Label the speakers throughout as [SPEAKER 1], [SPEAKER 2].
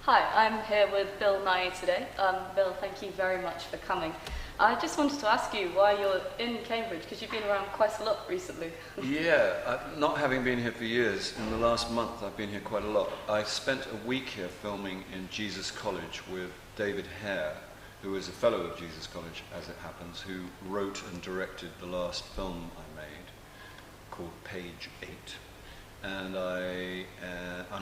[SPEAKER 1] Hi, I'm here with Bill Nighy today. Bill, thank you very much for coming. I just wanted to ask you why you're in Cambridge, because you've been around quite a lot recently.
[SPEAKER 2] Yeah, not having been here for years, in the last month I've been here quite a lot. I spent a week here filming in Jesus College with David Hare, who is a fellow of Jesus College, as it happens, who wrote and directed the last film I made, called Page 8. And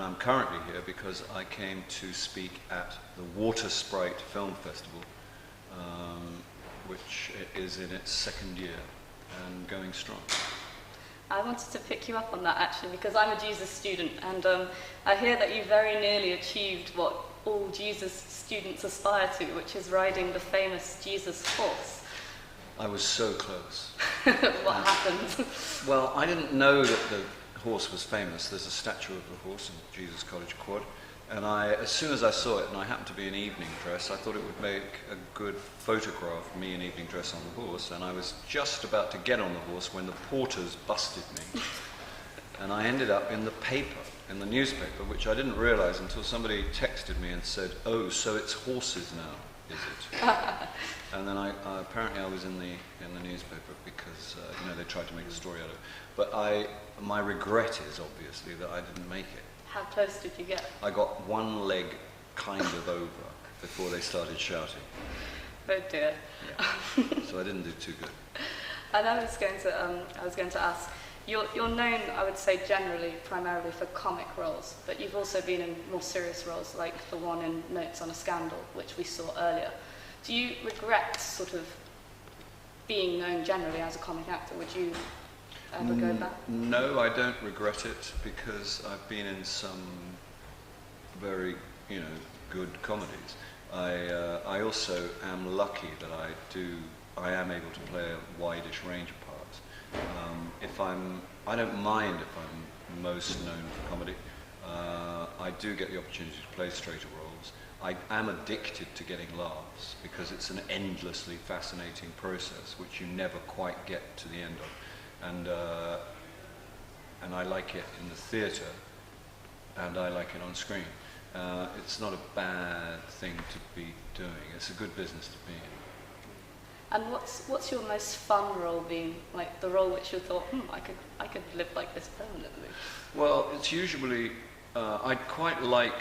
[SPEAKER 2] I'm currently here because I came to speak at the Water Sprite Film Festival, which is in its second year and going strong.
[SPEAKER 1] I wanted to pick you up on that actually, because I'm a Jesus student, and I hear that you very nearly achieved what all Jesus students aspire to, which is riding the famous Jesus horse.
[SPEAKER 2] I was so close.
[SPEAKER 1] What happened?
[SPEAKER 2] Well, I didn't know that the horse was famous. There's a statue of the horse in Jesus College Quad, and as soon as I saw it, and I happened to be in evening dress, I thought it would make a good photograph of me in evening dress on the horse, and I was just about to get on the horse when the porters busted me, and I ended up in the paper, in the newspaper, which I didn't realize until somebody texted me and said, "Oh, so it's horses now, is it?" And then apparently I was in the newspaper because they tried to make a story out of it. But my regret is obviously that I didn't make it.
[SPEAKER 1] How close did you get?
[SPEAKER 2] I got one leg kind of over before they started shouting.
[SPEAKER 1] Oh dear.
[SPEAKER 2] Yeah. So I didn't do too good.
[SPEAKER 1] And I was going to ask, you're known, I would say, generally, primarily for comic roles, but you've also been in more serious roles, like the one in Notes on a Scandal, which we saw earlier. Do you regret sort of being known generally as a comic actor? Would you ever go back?
[SPEAKER 2] No, I don't regret it, because I've been in some very, good comedies. I also am lucky that I am able to play a wide-ish range of parts. I don't mind if I'm most known for comedy. I do get the opportunity to play straighter roles. I am addicted to getting laughs because it's an endlessly fascinating process which you never quite get to the end of. And I like it in the theatre, and I like it on screen. It's not a bad thing to be doing. It's a good business to be in.
[SPEAKER 1] And what's your most fun role been? Like the role which you thought, I could live like this permanently?
[SPEAKER 2] Well, it's usually, I quite like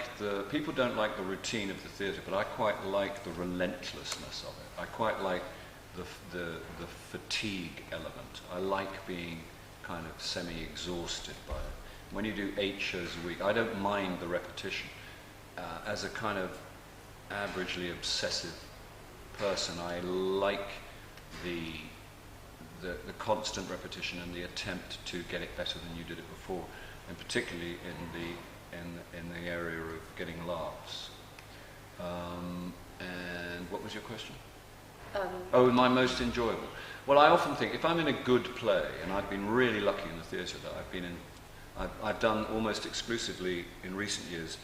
[SPEAKER 2] people don't like the routine of the theatre, but I quite like the relentlessness of it. I quite like the fatigue element. I like being kind of semi-exhausted by it. When you do 8 shows a week, I don't mind the repetition. As a kind of averagely obsessive person, I like the constant repetition and the attempt to get it better than you did it before, and particularly in the area of getting laughs. And what was your question? My most enjoyable. Well, I often think if I'm in a good play, and I've been really lucky in the theatre that I've been in, I've done almost exclusively in recent years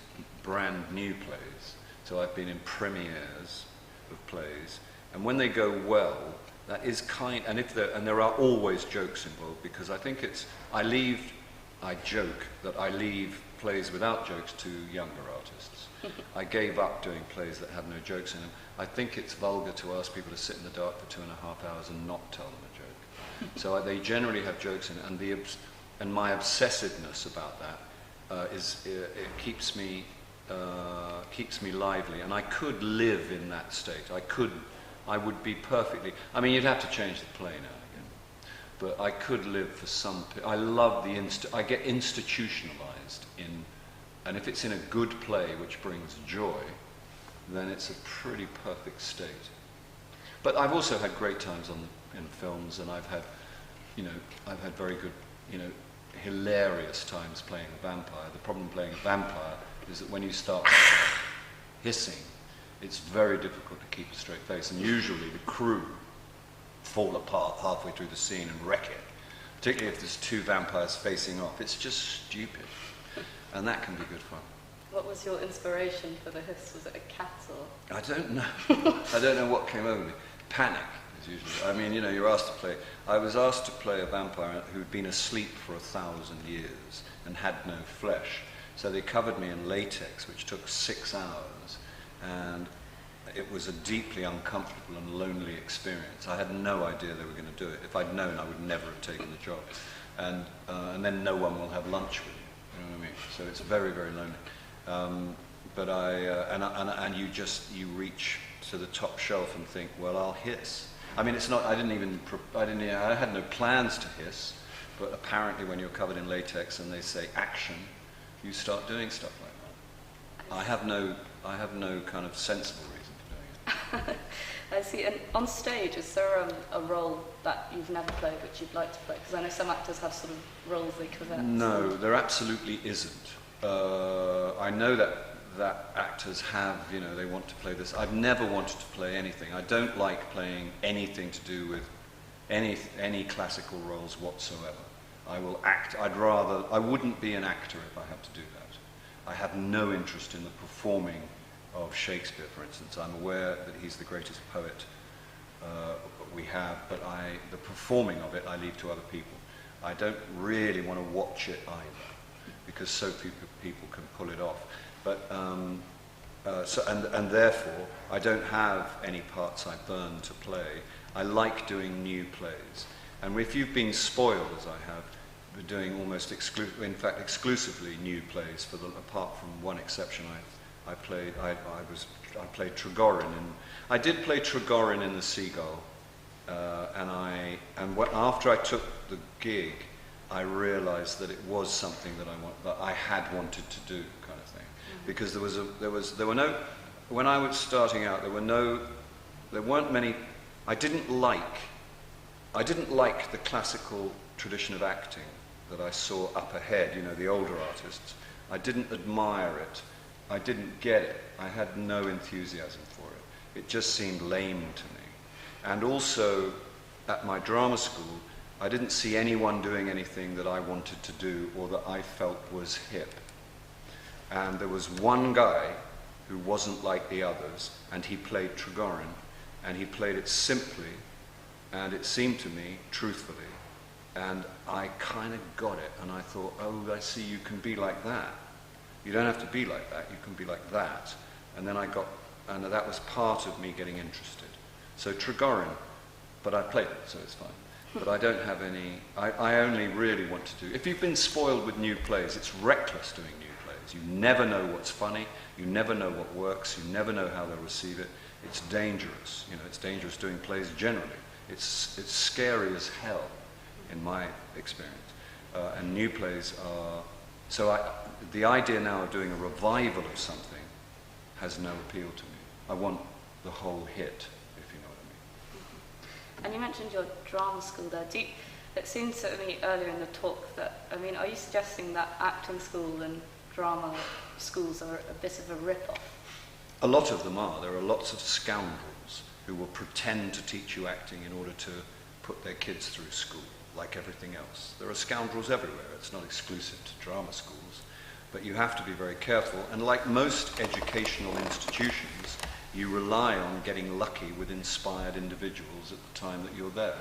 [SPEAKER 2] brand new plays. So I've been in premieres of plays, and when they go well, that is and there are always jokes involved, because I think I joke that I leave plays without jokes to younger artists. I gave up doing plays that had no jokes in them. I think it's vulgar to ask people to sit in the dark for 2.5 hours and not tell them a joke. So they generally have jokes in it, and my obsessiveness about that it keeps me lively, and I could live in that state. I would be perfectly. I mean, you'd have to change the play now and again, but I could live for some. I love I get institutionalized in, and if it's in a good play which brings joy, then it's a pretty perfect state. But I've also had great times in films, and I've had very good, hilarious times playing a vampire. The problem playing a vampire is that when you start hissing, it's very difficult to keep a straight face, and usually the crew fall apart halfway through the scene and wreck it, particularly if there's 2 vampires facing off. It's just stupid, and that can be good fun.
[SPEAKER 1] What was your inspiration for the hiss? Was it a cat or?
[SPEAKER 2] I don't know. I don't know what came over me. Panic is usually. I mean, you're asked to play. I was asked to play a vampire who'd been asleep for 1,000 years and had no flesh. So they covered me in latex, which took 6 hours, and it was a deeply uncomfortable and lonely experience. I had no idea they were going to do it. If I'd known, I would never have taken the job. And then no one will have lunch with you. You know what I mean? So it's very, very lonely. But and you reach to the top shelf and think, well, I'll hiss. I mean, it's not. I had no plans to hiss. But apparently, when you're covered in latex and they say action, you start doing stuff like that. I have no kind of sensible reason for doing it.
[SPEAKER 1] I see. And on stage, is there a role that you've never played which you'd like to play? Because I know some actors have sort of roles they covet.
[SPEAKER 2] No, there absolutely isn't. I know that actors have, they want to play this. I've never wanted to play anything. I don't like playing anything to do with any classical roles whatsoever. I will act. I wouldn't be an actor if I had to do that. I have no interest in the performing of Shakespeare, for instance. I'm aware that he's the greatest poet we have, but the performing of it I leave to other people. I don't really want to watch it either, because so few people can pull it off. But and therefore I don't have any parts I burn to play. I like doing new plays, and if you've been spoiled, as I have, we're doing almost exclusively new plays. Apart from one exception, I played Trigorin, I did play Trigorin in The Seagull, after I took the gig, I realised that it was something that I had wanted to do, kind of thing, because there were no. When I was starting out, there weren't many. I didn't like the classical tradition of acting that I saw up ahead, the older artists. I didn't admire it. I didn't get it. I had no enthusiasm for it. It just seemed lame to me. And also, at my drama school, I didn't see anyone doing anything that I wanted to do or that I felt was hip. And there was one guy who wasn't like the others, and he played Trigorin, and he played it simply, and it seemed to me, truthfully, and I kind of got it, and I thought, oh, I see, you can be like that. You don't have to be like that, you can be like that. And then and that was part of me getting interested. So Trigorin, but I played it, so it's fine. But I don't have any, I only really want to do, if you've been spoiled with new plays, it's reckless doing new plays. You never know what's funny, you never know what works, you never know how they'll receive it. It's dangerous, it's dangerous doing plays generally. It's scary as hell, in my experience. And new plays are, the idea now of doing a revival of something has no appeal to me. I want the whole hit, if you know what I mean.
[SPEAKER 1] And you mentioned your drama school there. It seemed to me earlier in the talk that, are you suggesting that acting school and drama schools are a bit of a rip-off?
[SPEAKER 2] A lot of them are. There are lots of scoundrels who will pretend to teach you acting in order to put their kids through school, like everything else. There are scoundrels everywhere. It's not exclusive to drama schools. But you have to be very careful. And like most educational institutions, you rely on getting lucky with inspired individuals at the time that you're there.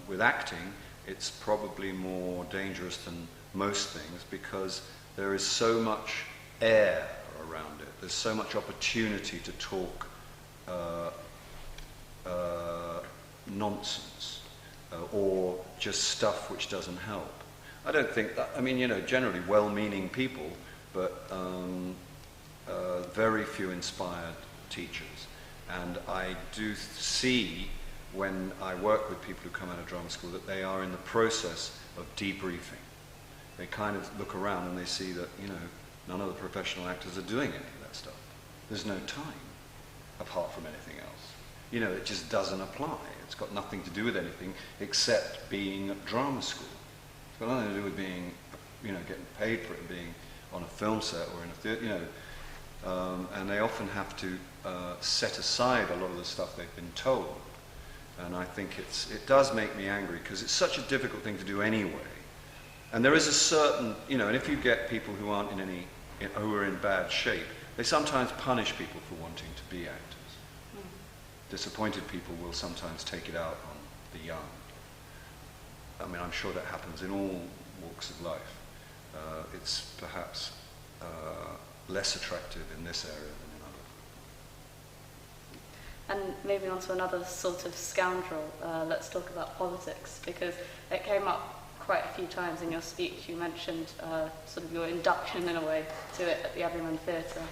[SPEAKER 2] With acting, it's probably more dangerous than most things because there is so much air around it. There's so much opportunity to talk nonsense or just stuff which doesn't help. I don't think that, generally well-meaning people, but very few inspired teachers. And I do see when I work with people who come out of drama school that they are in the process of debriefing. They kind of look around and they see that, none of the professional actors are doing any of that stuff. There's no time apart from anything else. It just doesn't apply. It's got nothing to do with anything except being at drama school. It's got nothing to do with being, getting paid for it, being on a film set or in a theatre, and they often have to set aside a lot of the stuff they've been told. And I think it does make me angry because it's such a difficult thing to do anyway. And there is a certain, and if you get people who aren't who are in bad shape, they sometimes punish people for wanting to be actors. Disappointed people will sometimes take it out on the young. I'm sure that happens in all walks of life. it's perhaps less attractive in this area than in others.
[SPEAKER 1] And moving on to another sort of scoundrel, let's talk about politics, because it came up quite a few times in your speech. You mentioned sort of your induction, in a way, to it at the Everyman Theatre,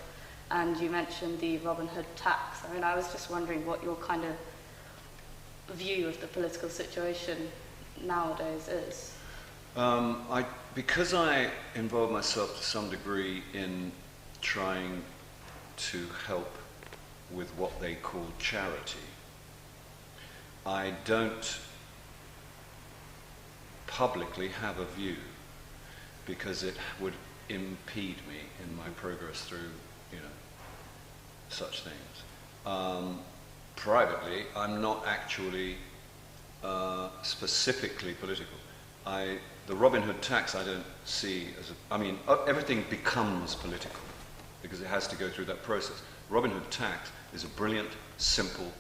[SPEAKER 1] and you mentioned the Robin Hood tax. I mean, I was just wondering what your kind of view of the political situation nowadays is.
[SPEAKER 2] Because I involve myself to some degree in trying to help with what they call charity, I don't publicly have a view, because it would impede me in my progress through, such things. Privately, I'm not actually specifically political. The Robin Hood tax I don't see as everything becomes political because it has to go through that process. Robin Hood tax is a brilliant, simple,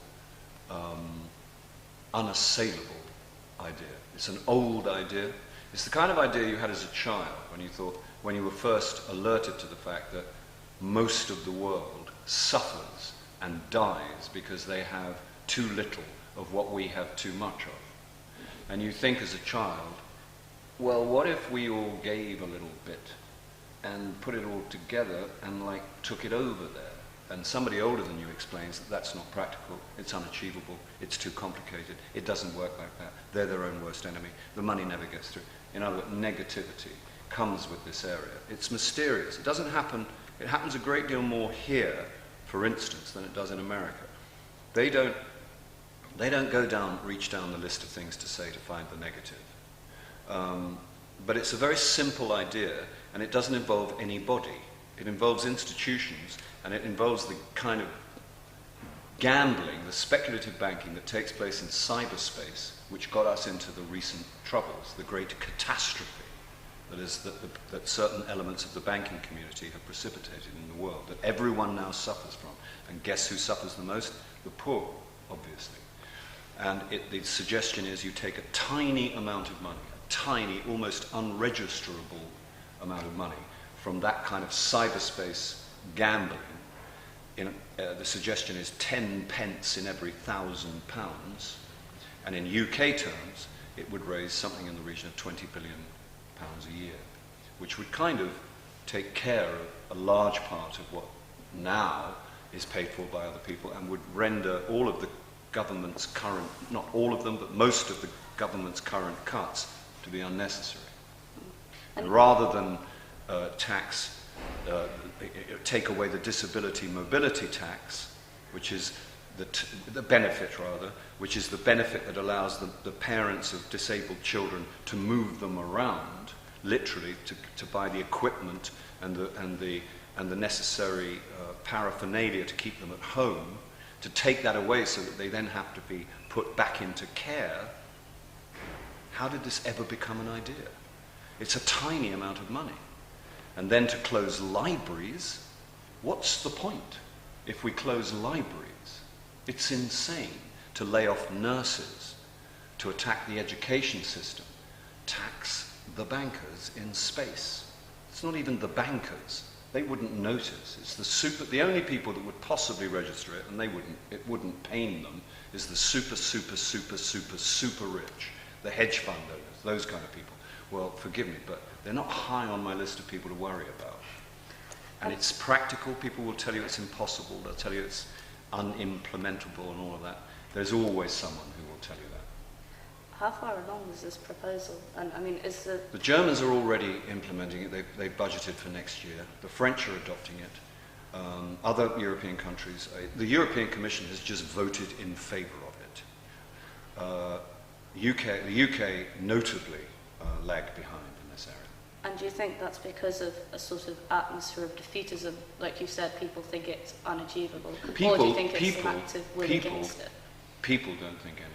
[SPEAKER 2] unassailable idea. It's an old idea. It's the kind of idea you had as a child when you were first alerted to the fact that most of the world suffers and dies because they have too little of what we have too much of. And you think as a child, well, what if we all gave a little bit and put it all together and took it over there? And somebody older than you explains that that's not practical, it's unachievable, it's too complicated, it doesn't work like that, they're their own worst enemy, the money never gets through. In other words, negativity comes with this area. It's mysterious. It doesn't happen, it happens a great deal more here, for instance, than it does in America. They don't reach down the list of things to say to find the negative. But it's a very simple idea, and it doesn't involve anybody. It involves institutions, and it involves the kind of gambling, the speculative banking that takes place in cyberspace, which got us into the recent troubles, the great catastrophe that certain elements of the banking community have precipitated in the world, that everyone now suffers from. And guess who suffers the most? The poor, obviously. And the suggestion is you take a tiny amount of money, a tiny, almost unregisterable amount of money from that kind of cyberspace gambling. The suggestion is 10 pence in every £1,000, and in UK terms, it would raise something in the region of £20 billion a year, which would kind of take care of a large part of what now is paid for by other people, and would render all of the government's current, not all of them, but most of the government's current cuts to be unnecessary. And rather than take away the disability mobility tax, which is the benefit rather, which is the benefit that allows the parents of disabled children to move them around, literally to buy the equipment and the necessary paraphernalia to keep them at home, to take that away so that they then have to be put back into care. How did this ever become an idea? It's a tiny amount of money. And then to close libraries, what's the point if we close libraries? It's insane to lay off nurses, to attack the education system, tax the bankers in space. It's not even the bankers. They wouldn't notice. It's the only people that would possibly register it, and it wouldn't pain them, is the super rich, the hedge fund owners, those kind of people. Well, forgive me, but they're not high on my list of people to worry about. And it's practical. People will tell you it's impossible. They'll tell you it's unimplementable and all of that. There's always someone who will tell you that.
[SPEAKER 1] How far along is this proposal? And I mean, is
[SPEAKER 2] the Germans are already implementing it. They budgeted for next year. The French are adopting it. Other European countries. The European Commission has just voted in favour of it. The UK notably lagged behind in this area.
[SPEAKER 1] And do you think that's because of a sort of atmosphere of defeatism? Like you said, people think it's unachievable. Or do you think it's an active will against it?
[SPEAKER 2] People don't think anything.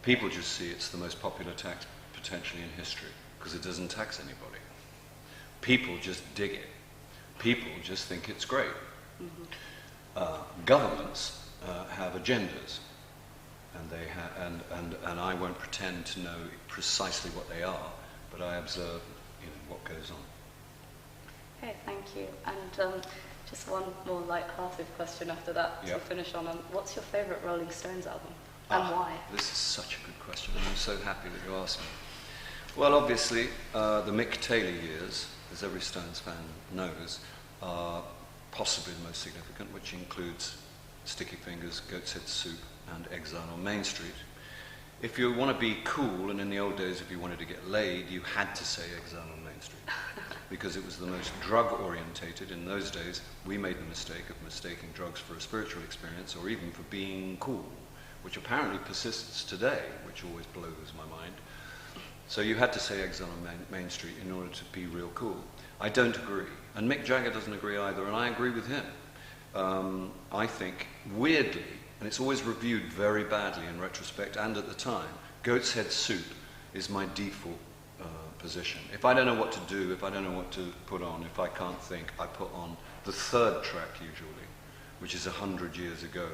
[SPEAKER 2] People just see it's the most popular tax potentially in history because it doesn't tax anybody. People just dig it. People just think it's great. Mm-hmm. Governments have agendas, and I won't pretend to know precisely what they are, but I observe what goes on.
[SPEAKER 1] Okay, thank you. And just one more light-hearted question after that to finish on. What's your favourite Rolling Stones album, and why?
[SPEAKER 2] This is such a good question, and I'm so happy that you asked me. Well, obviously, the Mick Taylor years, as every Stones fan knows, are possibly the most significant, which includes Sticky Fingers, Goat's Head Soup, and Exile on Main Street. If you want to be cool, and in the old days, if you wanted to get laid, you had to say Exile on Main Street, because it was the most drug-orientated. In those days, we made the mistake of mistaking drugs for a spiritual experience, or even for being cool, which apparently persists today, which always blows my mind. So you had to say Exile on Main Street in order to be real cool. I don't agree, and Mick Jagger doesn't agree either, and I agree with him. I think, weirdly, and it's always reviewed very badly in retrospect and at the time, Goat's Head Soup is my default position. If I don't know what to do, if I don't know what to put on, if I can't think, I put on the third track usually, which is 100 Years Ago.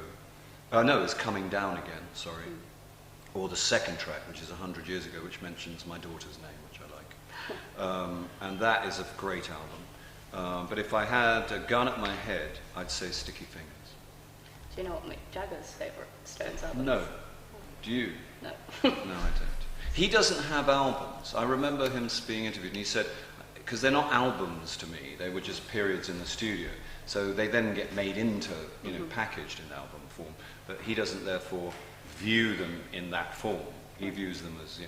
[SPEAKER 2] No, it's Coming Down Again, sorry. Or the second track, which is 100 Years Ago, which mentions my daughter's name, which I like. And that is a great album. But if I had a gun at my head, I'd say Sticky Fingers.
[SPEAKER 1] Do you know what Mick Jagger's favourite Stones album is?
[SPEAKER 2] No. Do you?
[SPEAKER 1] No.
[SPEAKER 2] No, I don't. He doesn't have albums. I remember him being interviewed, and he said, because they're not albums to me, they were just periods in the studio. So they then get made into, packaged in album form. But he doesn't therefore view them in that form. He views them as,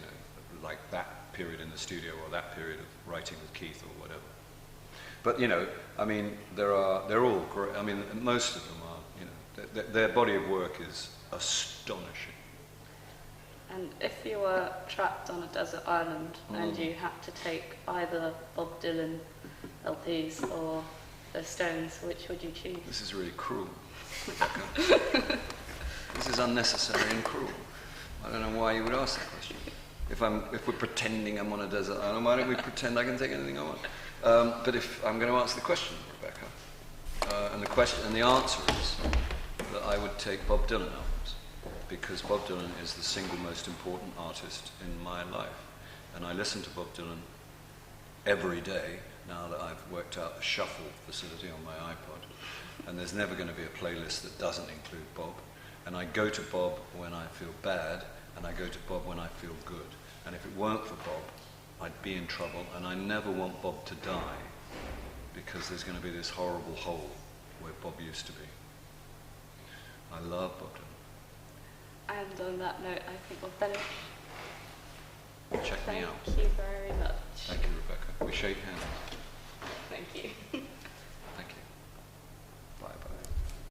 [SPEAKER 2] like that period in the studio or that period of writing with Keith or whatever. But, they're all great. I mean, most of them are, their body of work is astonishing.
[SPEAKER 1] And if you were trapped on a desert island and you had to take either Bob Dylan LPs or the Stones, which would you choose?
[SPEAKER 2] This is really cruel. This is unnecessary and cruel. I don't know why you would ask that question. If we're pretending I'm on a desert island, why don't we pretend I can take anything I want? But if I'm going to answer the question, Rebecca, and the answer is that I would take Bob Dylan albums, because Bob Dylan is the single most important artist in my life. And I listen to Bob Dylan every day, now that I've worked out the shuffle facility on my iPod. And there's never going to be a playlist that doesn't include Bob. And I go to Bob when I feel bad, and I go to Bob when I feel good. And if it weren't for Bob, I'd be in trouble, and I never want Bob to die, because there's going to be this horrible hole where Bob used to be. I love Bob Dylan.
[SPEAKER 1] And on that note, I think we'll finish.
[SPEAKER 2] Check me out.
[SPEAKER 1] Thank you very much.
[SPEAKER 2] Thank you, Rebecca. We shake hands.
[SPEAKER 1] Thank you.